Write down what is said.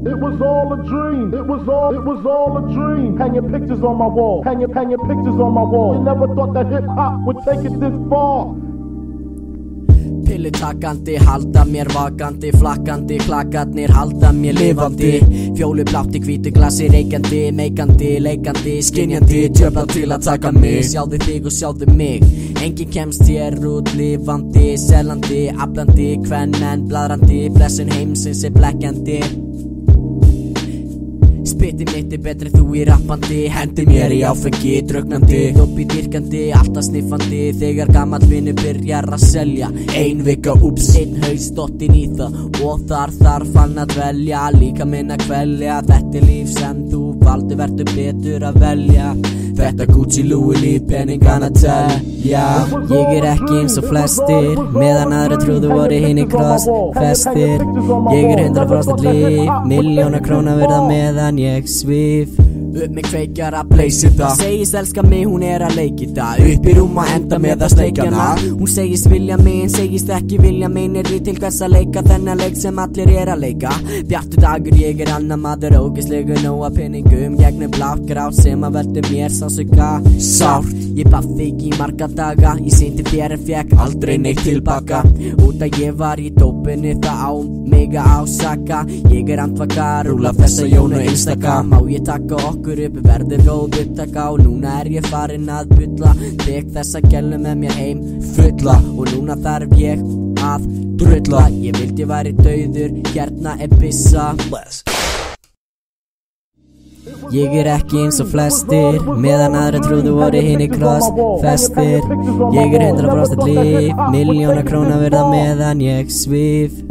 It was all a dream. It was all a dream. Hanging pictures on my wall. Hanging pictures on my wall. You never thought that hip hop would take it this far. Pillutakandi, halda mér vakandi, flakkandi, klakkarnir halda mér lifandi. Fjólublátt í hvítu glasi, reykjandi, meikandi, leikandi, skynjandi, djöflað til að taka mig. Sjáðu þig og sjáðu mig, enginn kemst hér út lifandi, selandi, aflandi, kvenmenn bladrandi, blessun heimsins blekkjandi. Spytið mitt betri þú í rappandi, hendi mér í áfengi, drugnandi, doppi dýrkandi, alltaf sniffandi. Þegar gamall vinur byrjar að selja, ein vika, úps, einn haus dottinn í það, og þarf hann að dvelja, líka minn að kvelja. Þetta líf sem þú valdi, verður betur að velja. Þetta Gucci, Louis, líf, peningana telja. Ég ekki eins og flestir, meðan aðra trúðu voru hinni krossfestir. Ég 100% líf, milljóna króna verða meðan ég svíf. Mig kveikjar að pleysita, segist elska mig, hún að leikita. Upp í rúm að enda með að steikja hana. Hún segist vilja mig, en segist ekki vilja mig. Nýrri til hvers að leika þennan leik sem allir að leika. Bjartur dagur, ég annar maður, ógeðslegur, nóg af peningum, gegnum blátt grát sem að veldu mér sásuga. Sárt, ég bað þig í marga daga, ég sýndi þér en fekk aldrei neitt tilbaka. Út að ég var í dópinu, það á mig að ásaka. Ég andvaka, rúla þessa Jón og einstaka. Má ég taka okkur upp, verður góð upptaka. Og núna ég farin að bulla, tek þessa gælu með mér heim fulla. Og núna þarf ég að drulla. Ég vildi væri dauður, hérna byssa. Ég ekki eins og flestir, meðan aðra trúðu voru hinni krossfestir. Ég 100% líf, milljóna króna verða meðan ég svíf.